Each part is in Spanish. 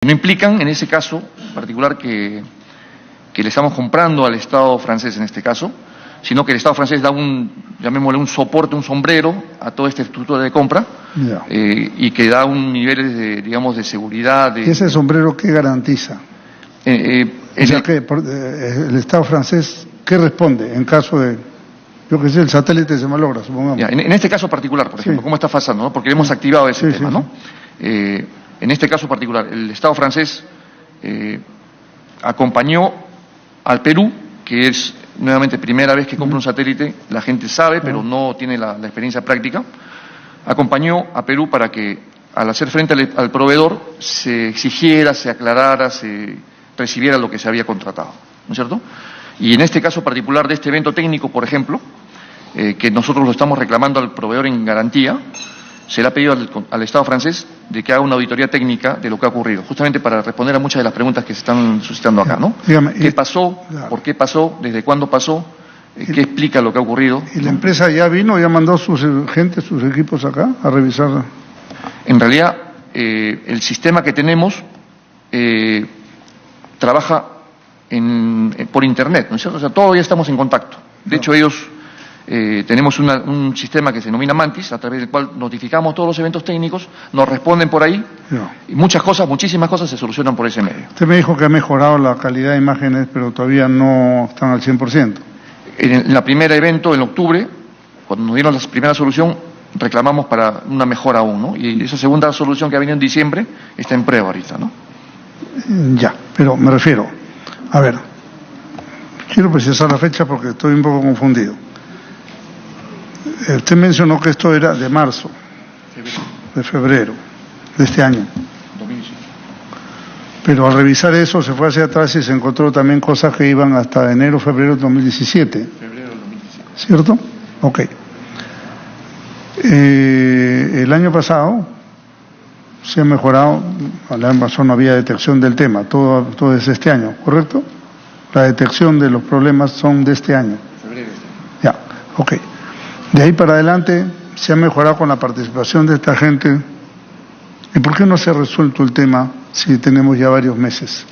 No implican, en ese caso particular, que le estamos comprando al Estado francés en este caso, sino que el Estado francés da llamémosle un soporte, un sombrero a toda esta estructura de compra, y que da un nivel de, digamos, de seguridad. ¿Y ese sombrero qué garantiza? El Estado francés, ¿qué responde en caso de, yo que sé, el satélite se malogra, supongamos? En este caso particular, por ejemplo, ¿cómo está pasando? ¿No? Porque hemos activado ese tema, ¿no? En este caso particular, el Estado francés acompañó al Perú, que es nuevamente primera vez que compra un satélite, la gente sabe, pero no tiene la experiencia práctica, acompañó a Perú para que al hacer frente al proveedor se exigiera, se aclarara, se recibiera lo que se había contratado, ¿no es cierto? Y en este caso particular de este evento técnico, por ejemplo, que nosotros lo estamos reclamando al proveedor en garantía, se le ha pedido al Estado francés de que haga una auditoría técnica de lo que ha ocurrido, justamente para responder a muchas de las preguntas que se están suscitando acá, ¿no? Dígame, ¿Qué pasó? ¿Por qué pasó? ¿Desde cuándo pasó? ¿Qué explica lo que ha ocurrido? ¿Y la empresa ya vino, ya mandó sus gente, sus equipos acá a revisar? En realidad, el sistema que tenemos trabaja por Internet, ¿no es cierto? O sea, todavía estamos en contacto. De hecho, ellos... tenemos un sistema que se denomina Mantis, a través del cual notificamos todos los eventos técnicos, nos responden por ahí, y muchísimas cosas se solucionan por ese medio. Usted me dijo que ha mejorado la calidad de imágenes, pero todavía no están al 100%. En la primera evento, en octubre, cuando nos dieron la primera solución, reclamamos para una mejora aún, ¿no? Y esa segunda solución que ha venido en diciembre está en prueba ahorita, ¿no? Ya, pero me refiero, a ver, quiero precisar la fecha porque estoy un poco confundido. Usted mencionó que esto era de marzo, de febrero, de este año. 2018. Pero al revisar eso se fue hacia atrás y se encontró también cosas que iban hasta enero, febrero de 2017. Febrero del 2017. ¿Cierto? Ok. El año pasado se ha mejorado, el año pasado no había detección del tema, todo es este año, ¿correcto? La detección de los problemas son de este año. Febrero. Ya, ok. De ahí para adelante se ha mejorado con la participación de esta gente. ¿Y por qué no se ha resuelto el tema si tenemos ya varios meses?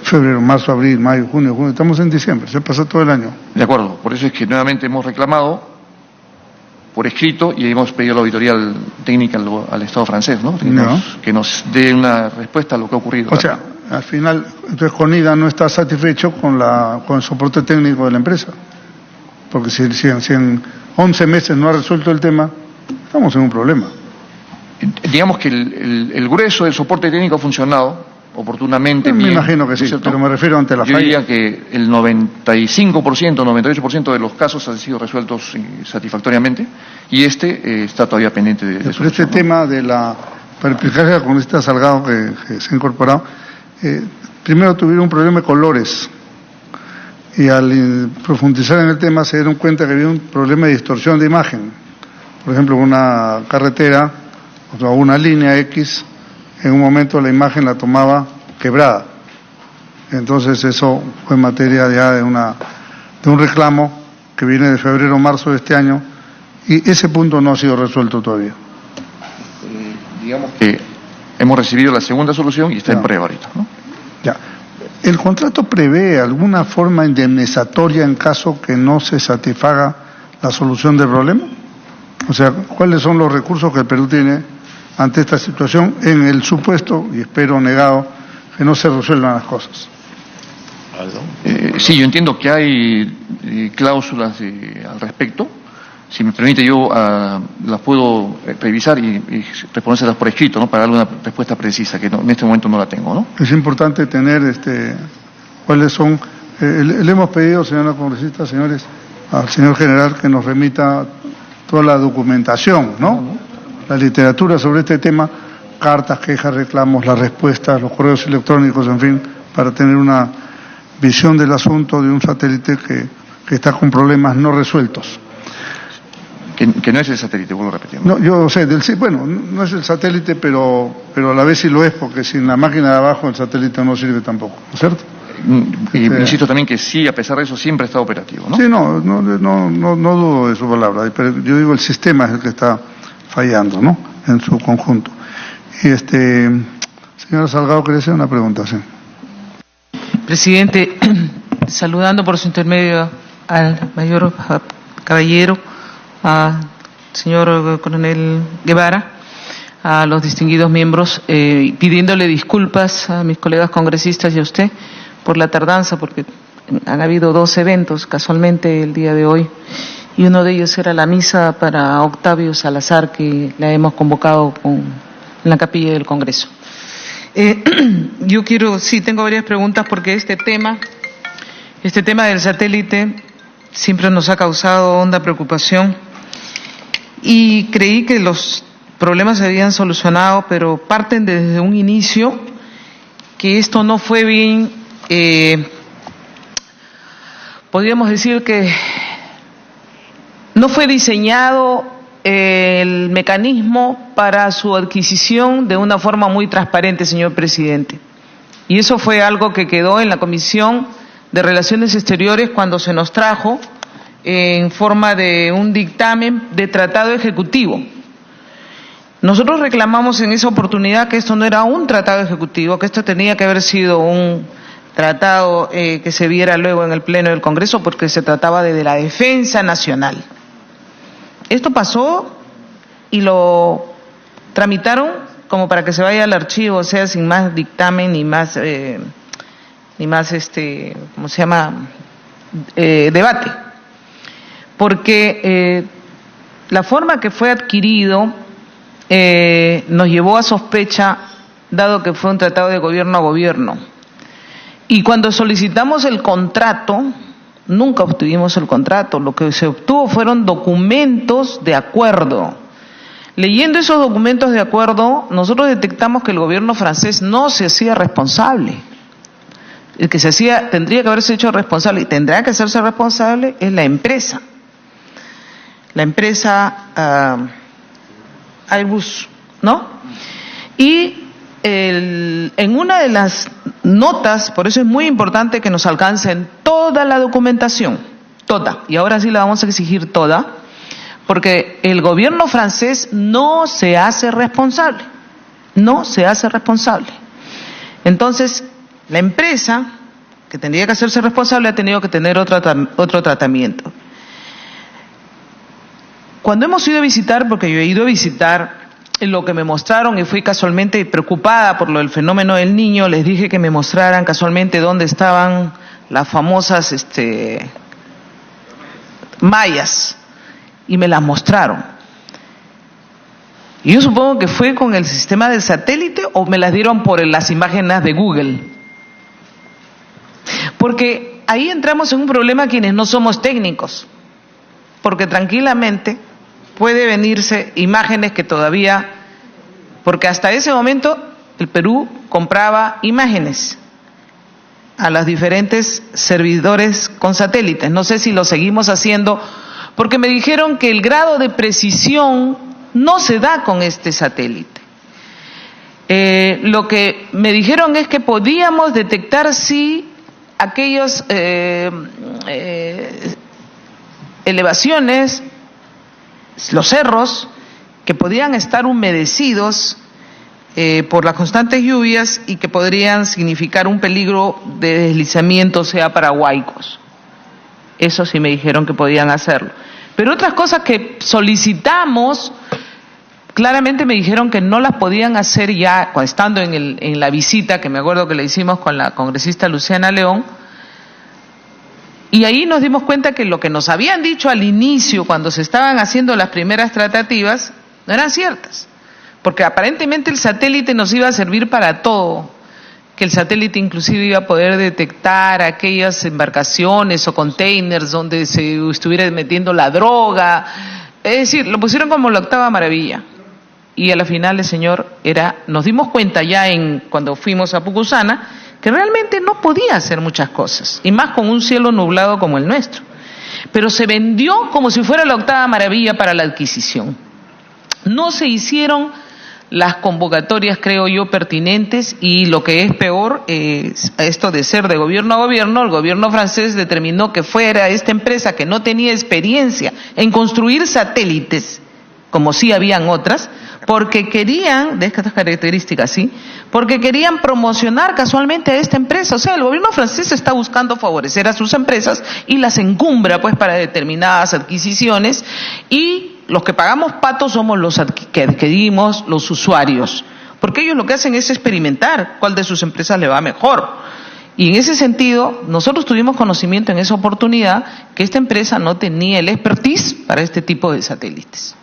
Febrero, marzo, abril, mayo, junio, estamos en diciembre, se pasa todo el año. De acuerdo, por eso es que nuevamente hemos reclamado por escrito y hemos pedido la auditoría técnica al Estado francés, ¿no? Que nos dé una respuesta a lo que ha ocurrido. O sea, al final, entonces CONIDA no está satisfecho con el soporte técnico de la empresa. Porque si en 11 meses no ha resuelto el tema, estamos en un problema. Digamos que el grueso del soporte técnico ha funcionado oportunamente. Me imagino que sí, pero me refiero ante la falla. Yo diría que el 95%, 98% de los casos han sido resueltos satisfactoriamente y está todavía pendiente de pero este tema de para explicarle a la congresista Salgado que se ha incorporado, primero tuvieron un problema de colores. Y al profundizar en el tema se dieron cuenta que había un problema de distorsión de imagen. Por ejemplo, una carretera o una línea X, en un momento la imagen la tomaba quebrada. Entonces eso fue materia ya de un reclamo que viene de febrero o marzo de este año y ese punto no ha sido resuelto todavía. Digamos que hemos recibido la segunda solución y está en prueba ahorita, ¿no? Ya. ¿El contrato prevé alguna forma indemnizatoria en caso que no se satisfaga la solución del problema? O sea, ¿cuáles son los recursos que el Perú tiene ante esta situación en el supuesto, y espero negado, que no se resuelvan las cosas? Sí, yo entiendo que hay cláusulas al respecto. Si me permite, yo las puedo revisar y respondérselas por escrito, ¿no? Para darle una respuesta precisa, que en este momento no la tengo, ¿no? Es importante tener cuáles son. Le hemos pedido, señora congresista, señores, al señor general que nos remita toda la documentación, ¿no? La literatura sobre este tema, cartas, quejas, reclamos, las respuestas, los correos electrónicos, en fin, para tener una visión del asunto de un satélite que está con problemas no resueltos. Que no es el satélite, vuelvo a repetir. No, yo sé, bueno, no es el satélite, pero a la vez sí lo es, porque sin la máquina de abajo el satélite no sirve tampoco, ¿no es cierto? Y insisto también que sí, a pesar de eso, siempre ha estado operativo, ¿no? Sí, no dudo de su palabra, pero yo digo el sistema es el que está fallando, ¿no? En su conjunto. Y Señora Salgado, quería hacer una pregunta, sí. Presidente, saludando por su intermedio al mayor Caballero, al señor coronel Guevara, a los distinguidos miembros, pidiéndole disculpas a mis colegas congresistas y a usted por la tardanza, porque han habido 2 eventos casualmente el día de hoy, y uno de ellos era la misa para Octavio Salazar, que la hemos convocado en la capilla del Congreso. Yo tengo varias preguntas, porque este tema del satélite siempre nos ha causado honda preocupación, y creí que los problemas se habían solucionado, pero parten desde un inicio que esto no fue bien, podríamos decir que no fue diseñado el mecanismo para su adquisición de una forma muy transparente, señor presidente. Y eso fue algo que quedó en la Comisión de Relaciones Exteriores cuando se nos trajo en forma de un dictamen de tratado ejecutivo. Nosotros reclamamos en esa oportunidad que esto no era un tratado ejecutivo, que esto tenía que haber sido un tratado que se viera luego en el Pleno del Congreso, porque se trataba de la defensa nacional. Esto pasó y lo tramitaron como para que se vaya al archivo, o sea, sin más dictamen ni más debate. Porque la forma que fue adquirido nos llevó a sospecha, dado que fue un tratado de gobierno a gobierno. Y cuando solicitamos el contrato, nunca obtuvimos el contrato. Lo que se obtuvo fueron documentos de acuerdo. Leyendo esos documentos de acuerdo, nosotros detectamos que el gobierno francés no se hacía responsable. El que tendría que haberse hecho responsable y tendrá que hacerse responsable es la empresa. La empresa Airbus, ¿no? Y en una de las notas, por eso es muy importante que nos alcancen toda la documentación, toda, y ahora sí la vamos a exigir toda, porque el gobierno francés no se hace responsable, Entonces, la empresa, que tendría que hacerse responsable, ha tenido que tener otro tratamiento. Cuando hemos ido a visitar, porque yo he ido a visitar, lo que me mostraron, y fui casualmente preocupada por lo del fenómeno del Niño, les dije que me mostraran casualmente dónde estaban las famosas mallas, y me las mostraron. Y yo supongo que fue con el sistema del satélite, o me las dieron por las imágenes de Google. Porque ahí entramos en un problema quienes no somos técnicos, porque tranquilamente puede venirse imágenes que todavía, porque hasta ese momento el Perú compraba imágenes a los diferentes servidores con satélites. No sé si lo seguimos haciendo, porque me dijeron que el grado de precisión no se da con este satélite. Lo que me dijeron es que podíamos detectar si aquellos elevaciones, los cerros, que podían estar humedecidos por las constantes lluvias y que podrían significar un peligro de deslizamiento, sea para huaicos. Eso sí me dijeron que podían hacerlo. Pero otras cosas que solicitamos, claramente me dijeron que no las podían hacer ya, estando en la visita, que me acuerdo que la hicimos con la congresista Luciana León. Y ahí nos dimos cuenta que lo que nos habían dicho al inicio, cuando se estaban haciendo las primeras tratativas, no eran ciertas. Porque aparentemente el satélite nos iba a servir para todo. Que el satélite inclusive iba a poder detectar aquellas embarcaciones o containers donde se estuviera metiendo la droga. Es decir, lo pusieron como la octava maravilla. Y a la final el señor nos dimos cuenta ya cuando fuimos a Pucusana, que realmente no podía hacer muchas cosas, y más con un cielo nublado como el nuestro. Pero se vendió como si fuera la octava maravilla para la adquisición. No se hicieron las convocatorias, creo yo, pertinentes, y lo que es peor, esto de ser de gobierno a gobierno, el gobierno francés determinó que fuera esta empresa que no tenía experiencia en construir satélites como sí habían otras, porque querían, de estas características, sí, porque querían promocionar casualmente a esta empresa. O sea, el gobierno francés está buscando favorecer a sus empresas y las encumbra pues para determinadas adquisiciones, y los que pagamos patos somos los que adquirimos, los usuarios, porque ellos lo que hacen es experimentar cuál de sus empresas le va mejor. Y en ese sentido, nosotros tuvimos conocimiento en esa oportunidad que esta empresa no tenía el expertise para este tipo de satélites.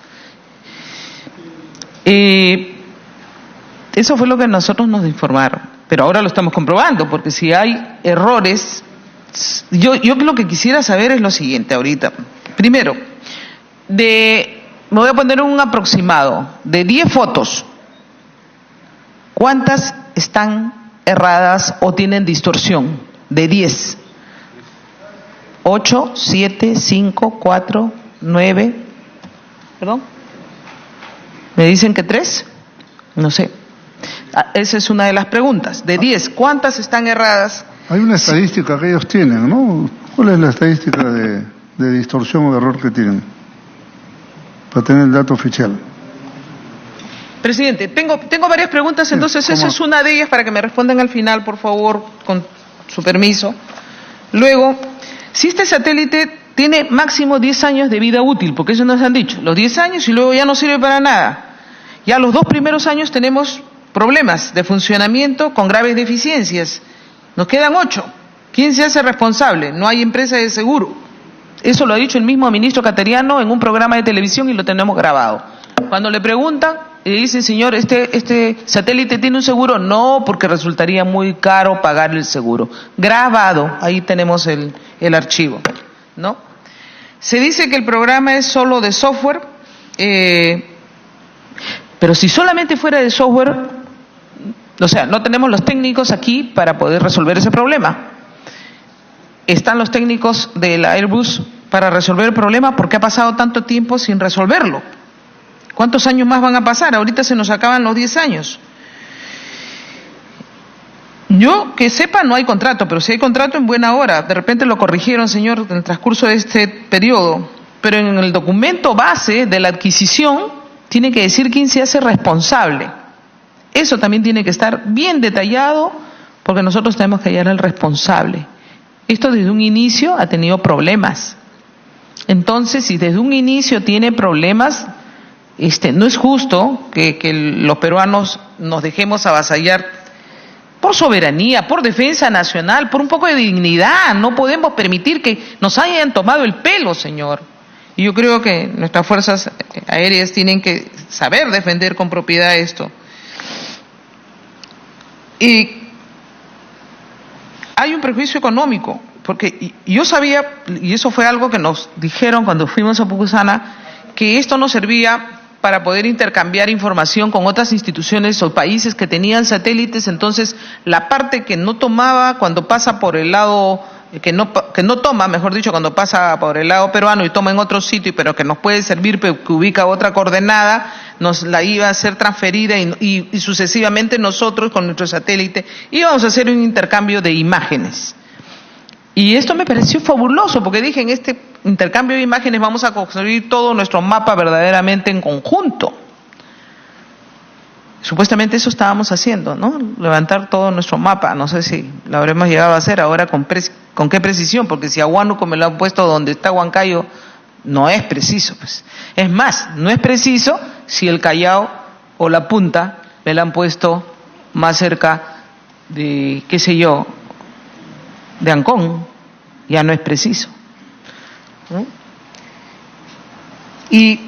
Eso fue lo que nosotros nos informaron, pero ahora lo estamos comprobando, porque si hay errores, yo lo que quisiera saber es lo siguiente ahorita. Primero, me voy a poner un aproximado, de 10 fotos, ¿cuántas están erradas o tienen distorsión? De 10. 8, 7, 5, 4, 9, ¿perdón? ¿Me dicen que 3? No sé. Esa es una de las preguntas. De 10, ¿cuántas están erradas? Hay una estadística que ellos tienen, ¿no? ¿Cuál es la estadística de distorsión o de error que tienen? Para tener el dato oficial. Presidente, tengo varias preguntas, entonces esa es una de ellas para que me respondan al final, por favor, con su permiso. Luego, si este satélite tiene máximo 10 años de vida útil, porque eso nos han dicho, los 10 años y luego ya no sirve para nada. Ya los 2 primeros años tenemos problemas de funcionamiento con graves deficiencias. Nos quedan 8. ¿Quién se hace responsable? No hay empresa de seguro. Eso lo ha dicho el mismo ministro Cateriano en un programa de televisión y lo tenemos grabado. Cuando le preguntan, le dicen, señor, ¿este satélite tiene un seguro? No, porque resultaría muy caro pagar el seguro. Grabado, ahí tenemos el archivo, ¿no? Se dice que el programa es solo de software, pero si solamente fuera de software, o sea, no tenemos los técnicos aquí para poder resolver ese problema. Están los técnicos de la Airbus para resolver el problema porque ha pasado tanto tiempo sin resolverlo. ¿Cuántos años más van a pasar? Ahorita se nos acaban los 10 años. Yo que sepa no hay contrato, pero si hay contrato en buena hora. De repente lo corrigieron, señor, en el transcurso de este periodo. Pero en el documento base de la adquisición tiene que decir quién se hace responsable. Eso también tiene que estar bien detallado porque nosotros tenemos que hallar al responsable. Esto desde un inicio ha tenido problemas. Entonces, si desde un inicio tiene problemas, no es justo que los peruanos nos dejemos avasallar por soberanía, por defensa nacional, por un poco de dignidad. No podemos permitir que nos hayan tomado el pelo, señor. Y yo creo que nuestras fuerzas aéreas tienen que saber defender con propiedad esto. Y hay un prejuicio económico, porque yo sabía, y eso fue algo que nos dijeron cuando fuimos a Pucusana, que esto no servía para poder intercambiar información con otras instituciones o países que tenían satélites. Entonces la parte que no tomaba cuando pasa por el lado, que no toma, mejor dicho, cuando pasa por el lado peruano y toma en otro sitio, pero que nos puede servir, pero que ubica otra coordenada, nos la iba a ser transferida y sucesivamente nosotros con nuestro satélite íbamos a hacer un intercambio de imágenes. Y esto me pareció fabuloso, porque dije, en este intercambio de imágenes vamos a construir todo nuestro mapa verdaderamente en conjunto. Supuestamente eso estábamos haciendo, ¿no? Levantar todo nuestro mapa. No sé si lo habremos llegado a hacer ahora con qué precisión, porque si a Huánuco me lo han puesto donde está Huancayo, no es preciso, pues. Es más, no es preciso si el Callao o la Punta me la han puesto más cerca de, qué sé yo, de Ancón, ya no es preciso, ¿no? Y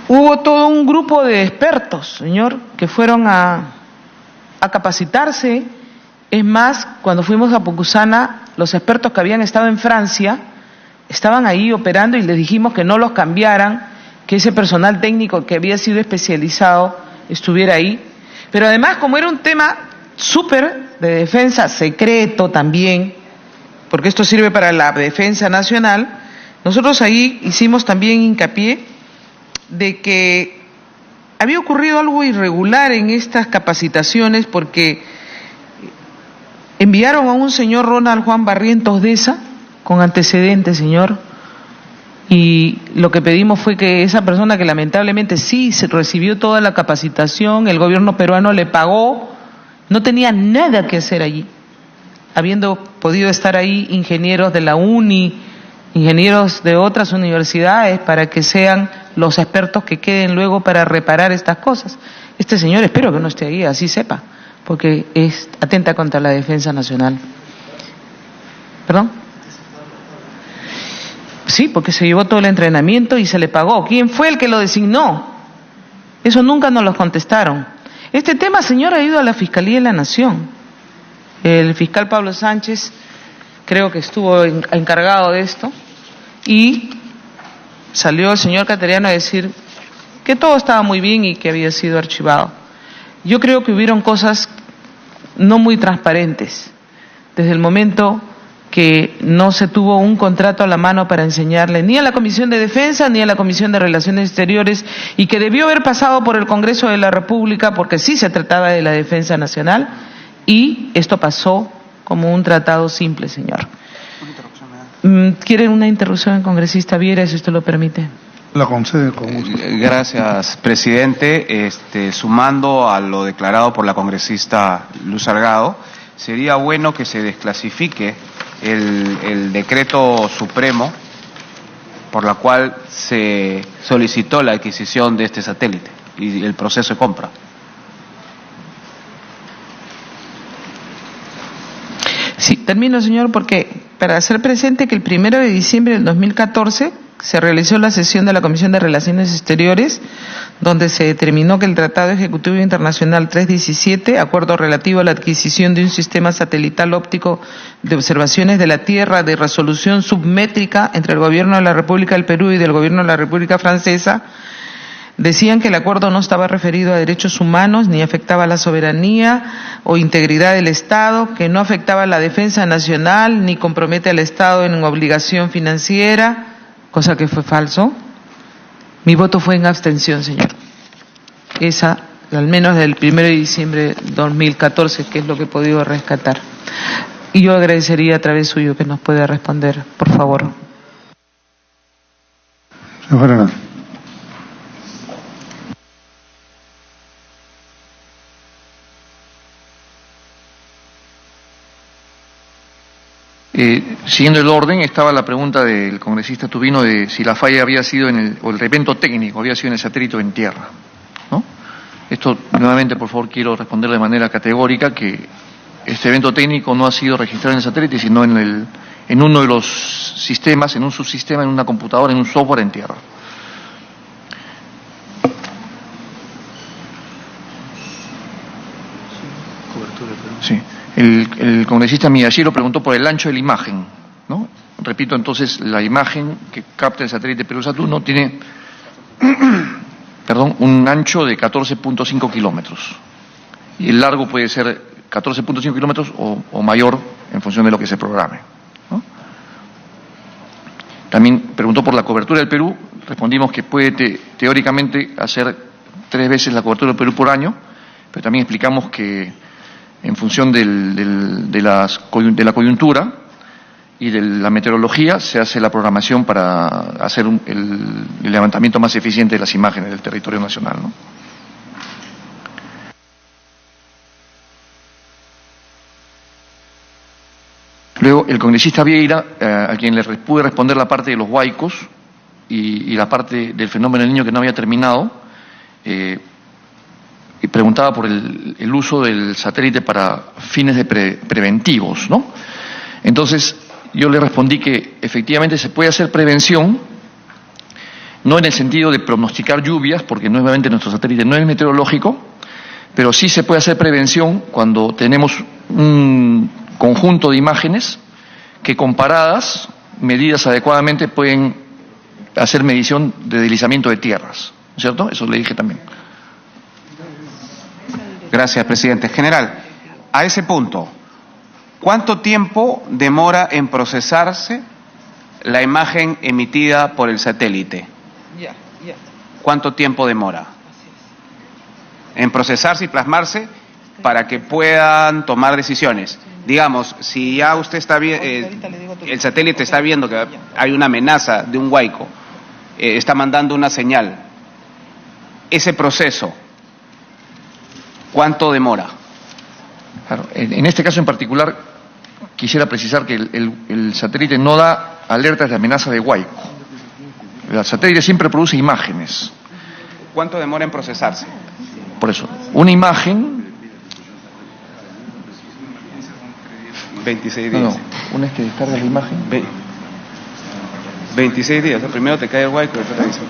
hubo todo un grupo de expertos, señor, que fueron a capacitarse. Es más, cuando fuimos a Pucusana, los expertos que habían estado en Francia estaban ahí operando y les dijimos que no los cambiaran, que ese personal técnico que había sido especializado estuviera ahí. Pero además, como era un tema súper de defensa secreto también, porque esto sirve para la defensa nacional, nosotros ahí hicimos también hincapié de que había ocurrido algo irregular en estas capacitaciones, porque enviaron a un señor Ronald Juan Barrientos Deza, con antecedentes, señor, Y lo que pedimos fue que esa persona, que lamentablemente sí se recibió toda la capacitación, el gobierno peruano le pagó, no tenía nada que hacer allí, habiendo podido estar ahí ingenieros de la UNI, ingenieros de otras universidades, para que sean los expertos que queden luego para reparar estas cosas. Este señor espero que no esté ahí, así sepa, porque atenta contra la defensa nacional. ¿Perdón? Sí, porque se llevó todo el entrenamiento y se le pagó. ¿Quién fue el que lo designó? Eso nunca nos lo contestaron. Este tema, señor, ha ido a la Fiscalía de la Nación. El fiscal Pablo Sánchez creo que estuvo encargado de esto y salió el señor Cateriano a decir que todo estaba muy bien y que había sido archivado. Yo creo que hubieron cosas no muy transparentes desde el momento que no se tuvo un contrato a la mano para enseñarle ni a la Comisión de Defensa ni a la Comisión de Relaciones Exteriores, y que debió haber pasado por el Congreso de la República, porque sí se trataba de la defensa nacional, y esto pasó como un tratado simple, señor. ¿Quieren una interrupción, congresista Viera, si usted lo permite? La concede con gusto. Gracias, presidente. Sumando a lo declarado por la congresista Luz Salgado, sería bueno que se desclasifique el decreto supremo por la cual se solicitó la adquisición de este satélite y el proceso de compra. Sí, termino, señor, porque para hacer presente que el 1 de diciembre del 2014 se realizó la sesión de la Comisión de Relaciones Exteriores, donde se determinó que el Tratado Ejecutivo Internacional 317, acuerdo relativo a la adquisición de un sistema satelital óptico de observaciones de la Tierra de resolución submétrica entre el Gobierno de la República del Perú y del Gobierno de la República Francesa, decían que el acuerdo no estaba referido a derechos humanos ni afectaba la soberanía o integridad del Estado, que no afectaba la defensa nacional ni compromete al Estado en obligación financiera, cosa que fue falso. Mi voto fue en abstención, señor. Esa, al menos del 1 de diciembre de 2014, que es lo que he podido rescatar. Y yo agradecería a través suyo que nos pueda responder, por favor. Señor Fernández. Siguiendo el orden, estaba la pregunta del congresista Tubino de si la falla había sido o el evento técnico había sido en el satélite o en tierra, ¿no? Esto, nuevamente, por favor, quiero responder de manera categórica que este evento técnico no ha sido registrado en el satélite, sino en uno de los sistemas, en un subsistema, en una computadora, en un software en tierra. Sí. El congresista Miyashiro preguntó por el ancho de la imagen, ¿no? Repito, entonces, la imagen que capta el satélite Perú-Saturno tiene un ancho de 14.5 kilómetros. Y el largo puede ser 14.5 kilómetros o mayor en función de lo que se programe, ¿no? También preguntó por la cobertura del Perú. Respondimos que puede teóricamente hacer 3 veces la cobertura del Perú por año, pero también explicamos que en función de la coyuntura y de la meteorología se hace la programación para hacer el levantamiento más eficiente de las imágenes del territorio nacional, ¿no? Luego, el congresista Vieira, a quien le pude responder la parte de los huaicos y la parte del fenómeno del Niño que no había terminado, y preguntaba por el uso del satélite para fines de preventivos, ¿no? Entonces, yo le respondí que efectivamente se puede hacer prevención, no en el sentido de pronosticar lluvias, porque nuevamente nuestro satélite no es meteorológico, pero sí se puede hacer prevención cuando tenemos un conjunto de imágenes que, comparadas, medidas adecuadamente, pueden hacer medición de deslizamiento de tierras, ¿cierto? Eso le dije también. Gracias, presidente. General, a ese punto, ¿cuánto tiempo demora en procesarse la imagen emitida por el satélite? ¿Cuánto tiempo demora en procesarse y plasmarse para que puedan tomar decisiones? Digamos, si ya usted está el satélite está viendo que hay una amenaza de un huaico está mandando una señal. Ese proceso, ¿cuánto demora? Claro, en este caso en particular, quisiera precisar que el satélite no da alertas de amenaza de huaico. El satélite siempre produce imágenes. ¿Cuánto demora en procesarse? Por eso, una imagen... 26 días. No, una vez que descargas la imagen... 26 días, ¿no? Primero te cae el huaico y después te dice.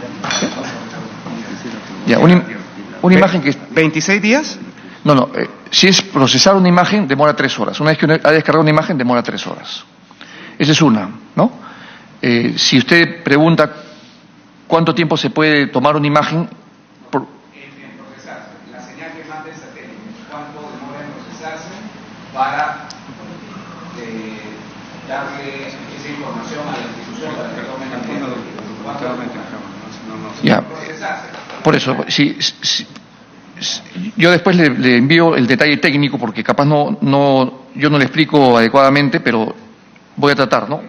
Ya, una imagen que... ¿26 días? No, si es procesar una imagen, demora 3 horas. Una vez que uno ha descargado una imagen, demora 3 horas. Esa es una, ¿no? Si usted pregunta cuánto tiempo se puede tomar una imagen... En procesarse. La señal que manda el satélite, ¿cuánto demora en procesarse para darle esa información a la institución para que tomen Ya. Por eso, yo después le envío el detalle técnico porque capaz yo no le explico adecuadamente, pero voy a tratar, ¿no?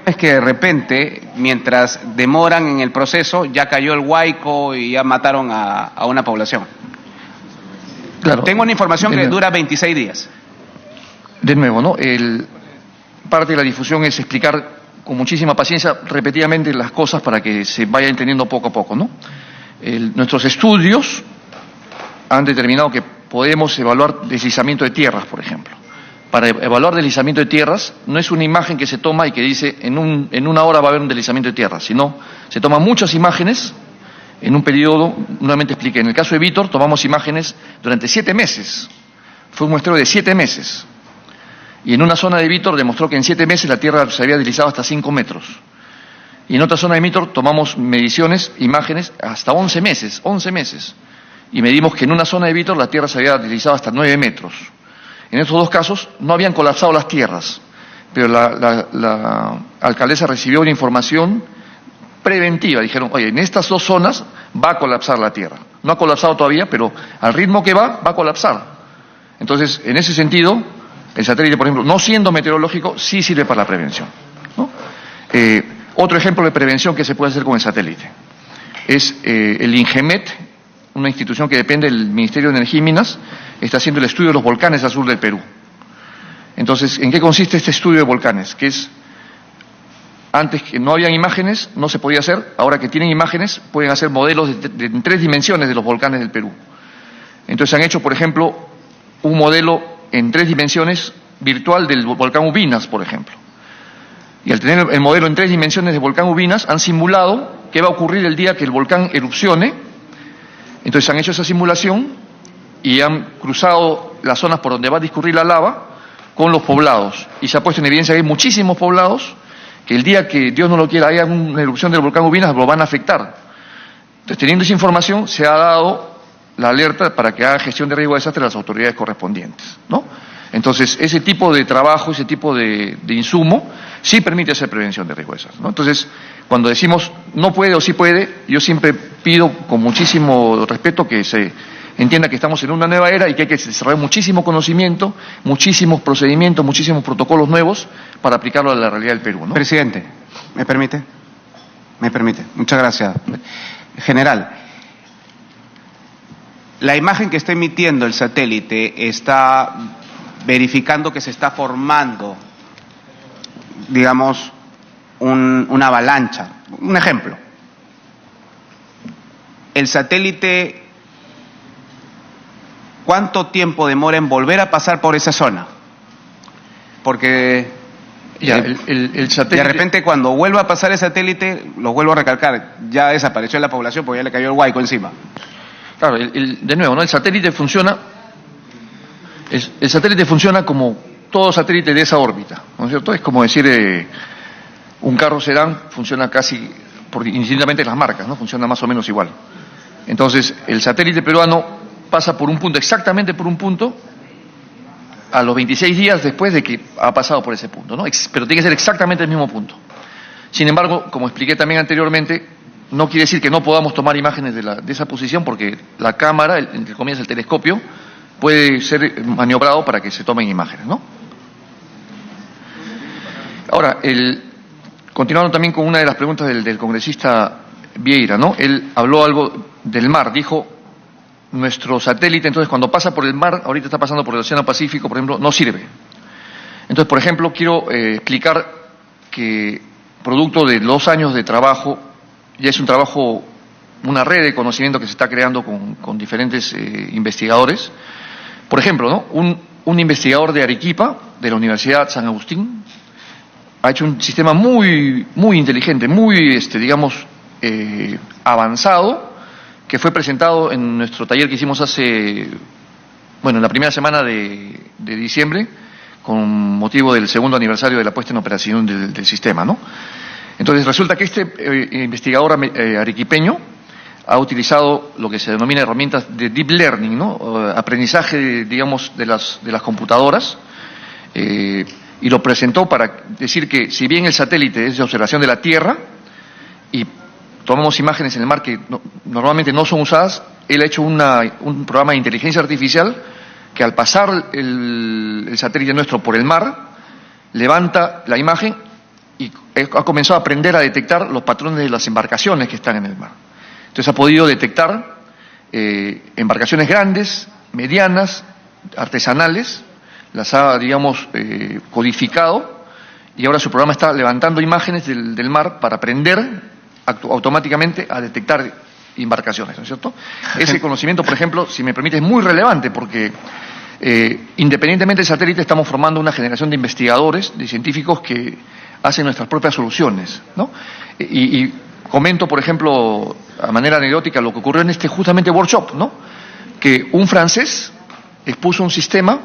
Es que de repente, mientras demoran en el proceso, ya cayó el huaico y ya mataron a una población. Claro. Tengo una información que dura 26 días. De nuevo, ¿no? Parte de la difusión es explicar con muchísima paciencia, repetidamente, las cosas para que se vaya entendiendo poco a poco, ¿no? Nuestros estudios han determinado que podemos evaluar deslizamiento de tierras, por ejemplo. Para evaluar deslizamiento de tierras, no es una imagen que se toma y que dice en una hora va a haber un deslizamiento de tierras, sino se toman muchas imágenes en un periodo, nuevamente expliqué, en el caso de Vítor tomamos imágenes durante 7 meses, fue un muestreo de 7 meses, y en una zona de Vítor demostró que en 7 meses la tierra se había deslizado hasta 5 metros, y en otra zona de Vítor tomamos mediciones, imágenes, hasta 11 meses, y medimos que en una zona de Vítor la tierra se había deslizado hasta 9 metros. En estos dos casos no habían colapsado las tierras, pero la alcaldesa recibió una información preventiva. Dijeron, oye, en estas 2 zonas va a colapsar la tierra. No ha colapsado todavía, pero al ritmo que va a colapsar. Entonces, en ese sentido, el satélite, por ejemplo, no siendo meteorológico, sí sirve para la prevención, ¿no? Otro ejemplo de prevención que se puede hacer con el satélite es el INGEMET, una institución que depende del Ministerio de Energía y Minas, está haciendo el estudio de los volcanes al sur del Perú. Entonces, ¿en qué consiste este estudio de volcanes? Que es, antes que no habían imágenes, no se podía hacer, ahora que tienen imágenes, pueden hacer modelos en 3 dimensiones de los volcanes del Perú. Entonces han hecho, por ejemplo, un modelo en 3 dimensiones virtual del volcán Ubinas, por ejemplo. Y al tener el modelo en 3 dimensiones del volcán Ubinas, han simulado qué va a ocurrir el día que el volcán erupcione. Entonces han hecho esa simulación y han cruzado las zonas por donde va a discurrir la lava con los poblados. Y se ha puesto en evidencia que hay muchísimos poblados que el día que Dios no lo quiera haya una erupción del volcán Ubinas lo van a afectar. Entonces, teniendo esa información, se ha dado la alerta para que haga gestión de riesgo de desastre a las autoridades correspondientes, ¿no? Entonces, ese tipo de trabajo, ese tipo de insumo, sí permite hacer prevención de riesgo de desastre, ¿no? Entonces, cuando decimos no puede o sí puede, yo siempre pido con muchísimo respeto que se entienda que estamos en una nueva era y que hay que desarrollar muchísimo conocimiento, muchísimos procedimientos, muchísimos protocolos nuevos para aplicarlo a la realidad del Perú, ¿no? Presidente, ¿me permite? Me permite. Muchas gracias. General, la imagen que está emitiendo el satélite está verificando que se está formando, digamos, una avalancha. Un ejemplo. El satélite, ¿cuánto tiempo demora en volver a pasar por esa zona? Porque ya, el satélite... de repente cuando vuelva a pasar el satélite, lo vuelvo a recalcar, ya desapareció la población porque ya le cayó el huaico encima. Claro, de nuevo, ¿no? El satélite funciona como todo satélite de esa órbita, ¿no es cierto? Es como decir, un carro sedán funciona casi, indistintamente las marcas, ¿no? Funciona más o menos igual. Entonces, el satélite peruano pasa por un punto, exactamente por un punto, a los 26 días después de que ha pasado por ese punto, ¿no? Pero tiene que ser exactamente el mismo punto. Sin embargo, como expliqué también anteriormente, no quiere decir que no podamos tomar imágenes de esa posición, porque la cámara, entre comillas el telescopio, puede ser maniobrado para que se tomen imágenes, ¿no? Ahora, Continuando también con una de las preguntas del congresista Vieira, ¿no? Él habló algo del mar, dijo, nuestro satélite, entonces cuando pasa por el mar, ahorita está pasando por el Océano Pacífico, por ejemplo, no sirve. Entonces, por ejemplo, quiero explicar que producto de 2 años de trabajo, ya es un trabajo, una red de conocimiento que se está creando con diferentes investigadores. Por ejemplo, ¿no? Un investigador de Arequipa, de la Universidad San Agustín, ha hecho un sistema muy inteligente, muy, digamos, avanzado, que fue presentado en nuestro taller que hicimos en la primera semana de diciembre, con motivo del 2º aniversario de la puesta en operación del sistema, ¿no? Entonces resulta que este investigador arequipeño ha utilizado lo que se denomina herramientas de deep learning, ¿no? Aprendizaje, digamos, de las computadoras, y lo presentó para decir que si bien el satélite es de observación de la Tierra y tomamos imágenes en el mar que normalmente no son usadas, él ha hecho un programa de inteligencia artificial que al pasar el satélite nuestro por el mar, levanta la imagen y ha comenzado a aprender a detectar los patrones de las embarcaciones que están en el mar. Entonces ha podido detectar embarcaciones grandes, medianas, artesanales, las ha, digamos, codificado, y ahora su programa está levantando imágenes del mar para aprender automáticamente a detectar embarcaciones, ¿no es cierto? Ese conocimiento, por ejemplo, si me permite, es muy relevante porque independientemente del satélite estamos formando una generación de investigadores, de científicos que hacen nuestras propias soluciones, ¿no? Y comento, por ejemplo, a manera anecdótica, lo que ocurrió en este justamente workshop, ¿no? Que un francés expuso un sistema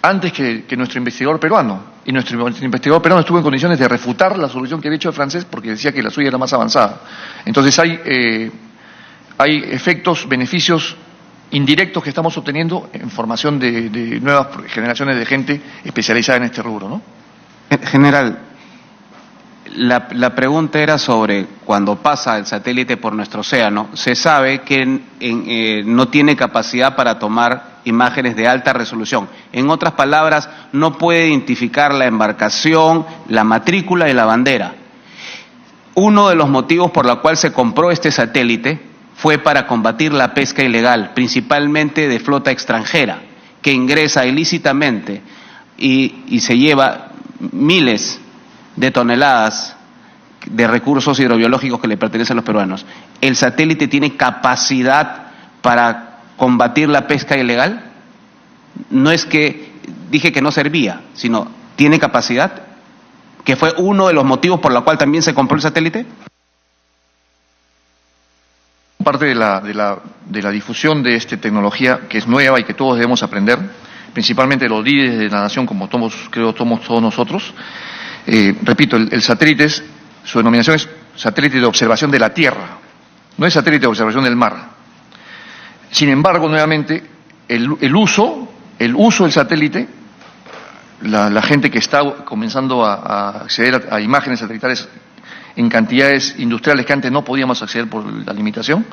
antes que nuestro investigador peruano, y nuestro investigador peruano estuvo en condiciones de refutar la solución que había hecho el francés porque decía que la suya era más avanzada. Entonces hay efectos, beneficios indirectos que estamos obteniendo en formación de nuevas generaciones de gente especializada en este rubro, ¿no? General, la pregunta era sobre cuando pasa el satélite por nuestro océano, se sabe que no tiene capacidad para tomar imágenes de alta resolución. En otras palabras, no puede identificar la embarcación, la matrícula y la bandera. Uno de los motivos por los cuales se compró este satélite fue para combatir la pesca ilegal, principalmente de flota extranjera, que ingresa ilícitamente y se lleva miles de toneladas de recursos hidrobiológicos que le pertenecen a los peruanos. ¿El satélite tiene capacidad para combatir la pesca ilegal? No es que dije que no servía, sino ¿tiene capacidad? ¿Que fue uno de los motivos por los cuales también se compró el satélite? Parte de la difusión de esta tecnología que es nueva y que todos debemos aprender, principalmente los líderes de la nación, como creo somos todos nosotros. Repito, el satélite su denominación es satélite de observación de la Tierra, no es satélite de observación del mar. Sin embargo, nuevamente, el uso del satélite, la gente que está comenzando a acceder a imágenes satelitales en cantidades industriales que antes no podíamos acceder por la limitación,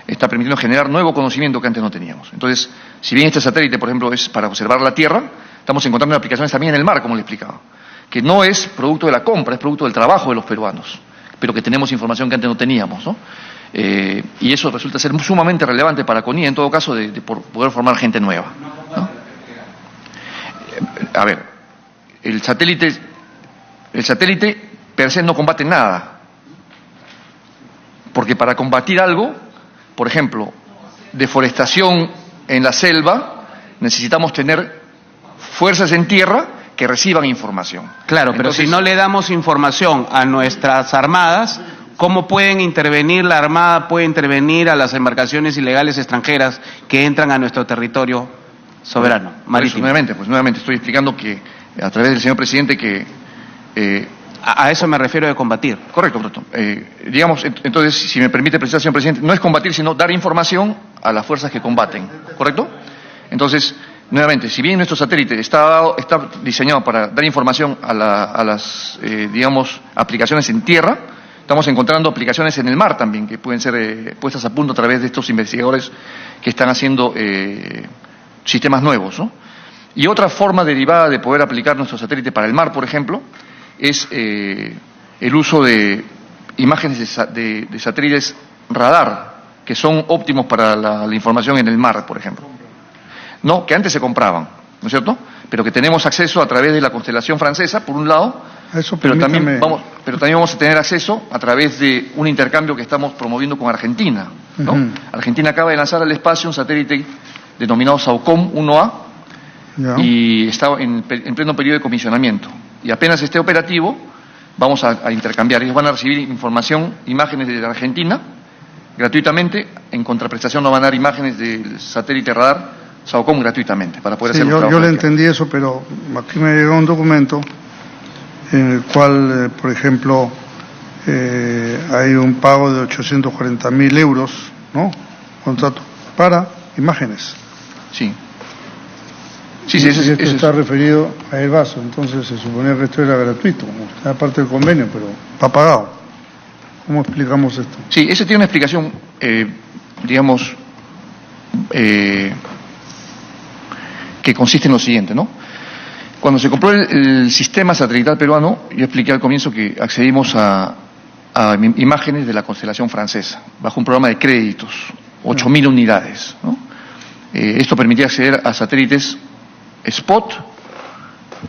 está permitiendo generar nuevo conocimiento que antes no teníamos. Entonces, si bien este satélite, por ejemplo, es para observar la Tierra, estamos encontrando aplicaciones también en el mar, como le explicaba, que no es producto de la compra, es producto del trabajo de los peruanos, pero que tenemos información que antes no teníamos, ¿no? Y eso resulta ser sumamente relevante para CONIE, en todo caso, de poder formar gente nueva, ¿no? A ver, el satélite per se no combate nada, porque para combatir algo, por ejemplo, deforestación en la selva, necesitamos tener fuerzas en tierra que reciban información. Claro, pero entonces, si no le damos información a nuestras armadas, ¿cómo pueden intervenir? La Armada puede intervenir a las embarcaciones ilegales extranjeras que entran a nuestro territorio soberano, marítimo. Nuevamente estoy explicando que a través del señor presidente que... a eso me refiero de combatir. Correcto. Digamos, entonces, si me permite precisar, señor presidente, no es combatir, sino dar información a las fuerzas que combaten, ¿correcto? Entonces, nuevamente, si bien nuestro satélite está diseñado para dar información a las, digamos, aplicaciones en tierra, estamos encontrando aplicaciones en el mar también, que pueden ser puestas a punto a través de estos investigadores que están haciendo sistemas nuevos, ¿no? Y otra forma derivada de poder aplicar nuestro satélite para el mar, por ejemplo, es el uso de imágenes de satélites radar, que son óptimos para la información en el mar, por ejemplo. No, que antes se compraban, ¿no es cierto? Pero que tenemos acceso a través de la constelación francesa, por un lado, pero también vamos a tener acceso a través de un intercambio que estamos promoviendo con Argentina, ¿no? Argentina acaba de lanzar al espacio un satélite denominado SAOCOM 1A, y está en pleno periodo de comisionamiento. Y apenas esté operativo, vamos a intercambiar. Ellos van a recibir información, imágenes de Argentina, gratuitamente. En contraprestación nos van a dar imágenes del satélite radar SAOCOM gratuitamente, para poder hacer un trabajo. Yo le entendí eso, pero aquí me llegó un documento en el cual, por ejemplo, hay un pago de 840.000 euros, ¿no? Contrato para imágenes. Sí. Eso está referido a el vaso, entonces se suponía que esto era gratuito, era parte del convenio, pero está pagado. ¿Cómo explicamos esto? Sí, ese tiene una explicación, digamos, que consiste en lo siguiente, ¿no? Cuando se compró el sistema satelital peruano, yo expliqué al comienzo que accedimos a imágenes de la constelación francesa, bajo un programa de créditos, 8.000 unidades, ¿no? Esto permitía acceder a satélites Spot,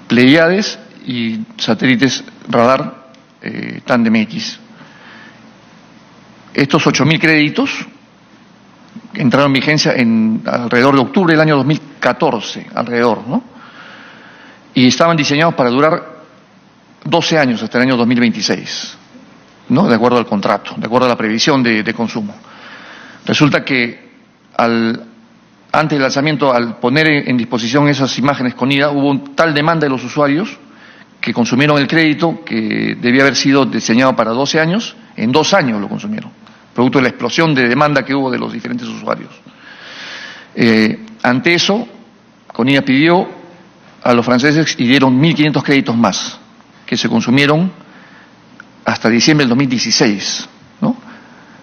Pleiades y satélites radar Tandem X. Estos 8.000 créditos entraron en vigencia alrededor de octubre del año 2014, alrededor, ¿no? Y estaban diseñados para durar 12 años hasta el año 2026, ¿no? De acuerdo al contrato, de acuerdo a la previsión de consumo. Resulta que antes del lanzamiento, al poner en disposición esas imágenes con IDA, hubo tal demanda de los usuarios que consumieron el crédito que debía haber sido diseñado para 12 años, en 2 años lo consumieron, producto de la explosión de demanda que hubo de los diferentes usuarios. Ante eso, CONIDA pidió a los franceses y dieron 1.500 créditos más, que se consumieron hasta diciembre del 2016, ¿no?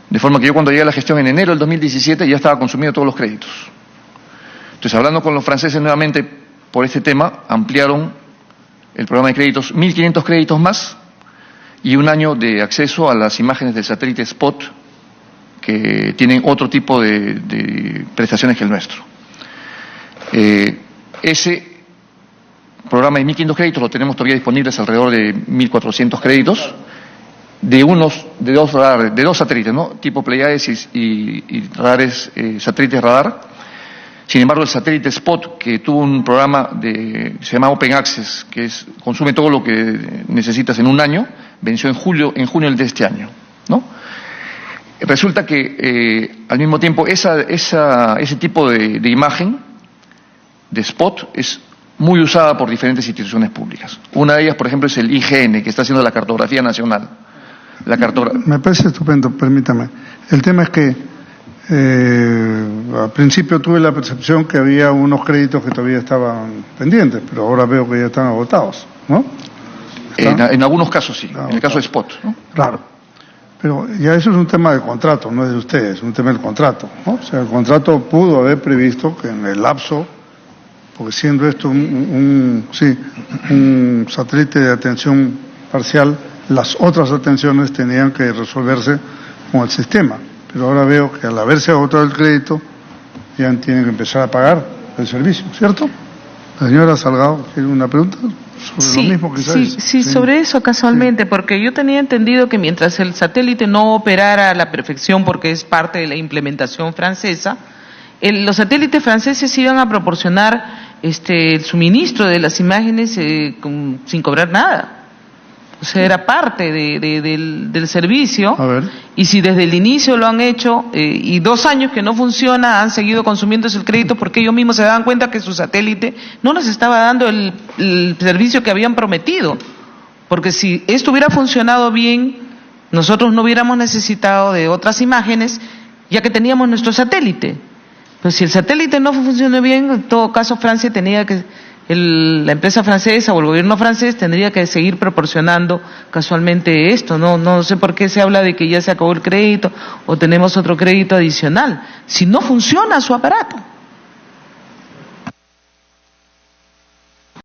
De forma que yo cuando llegué a la gestión en enero del 2017 ya estaba consumido todos los créditos. Entonces, hablando con los franceses nuevamente por este tema, ampliaron el programa de créditos, 1.500 créditos más y 1 año de acceso a las imágenes del satélite Spot, que tienen otro tipo de prestaciones que el nuestro. Ese programa de 1.500 créditos lo tenemos todavía disponibles, alrededor de 1.400 créditos, de dos satélites, ¿no? Tipo Pleiades y radares, satélites radar. Sin embargo, el satélite Spot, que tuvo un programa se llama Open Access, que consume todo lo que necesitas en 1 año, venció en junio de este año, ¿no? Resulta que al mismo tiempo ese tipo de imagen de Spot es muy usada por diferentes instituciones públicas. Una de ellas, por ejemplo, es el IGN, que está haciendo la cartografía nacional. Me parece estupendo, permítame. El tema es que al principio tuve la percepción que había unos créditos que todavía estaban pendientes, pero ahora veo que ya están agotados, ¿no? En algunos casos sí, en el caso de Spot, ¿no? Claro, pero ya eso es un tema de contrato, no es de ustedes, es un tema del contrato, ¿no? O sea, el contrato pudo haber previsto que en el lapso, porque siendo esto un satélite de atención parcial, las otras atenciones tenían que resolverse con el sistema. Pero ahora veo que al haberse agotado el crédito, ya tienen que empezar a pagar el servicio, ¿cierto? La señora Salgado, ¿tiene una pregunta sobre lo mismo que sí, sobre eso casualmente, porque yo tenía entendido que mientras el satélite no operara a la perfección, porque es parte de la implementación francesa, los satélites franceses iban a proporcionar el suministro de las imágenes sin cobrar nada. O sea, era parte del servicio. A ver. Y si desde el inicio lo han hecho y 2 años que no funciona, han seguido consumiendo ese crédito porque ellos mismos se daban cuenta que su satélite no les estaba dando el servicio que habían prometido. Porque si esto hubiera funcionado bien, nosotros no hubiéramos necesitado de otras imágenes, ya que teníamos nuestro satélite. Pero si el satélite no funcionó bien, en todo caso Francia tenía que... la empresa francesa o el gobierno francés tendría que seguir proporcionando casualmente esto. No sé por qué se habla de que ya se acabó el crédito o tenemos otro crédito adicional, si no funciona su aparato.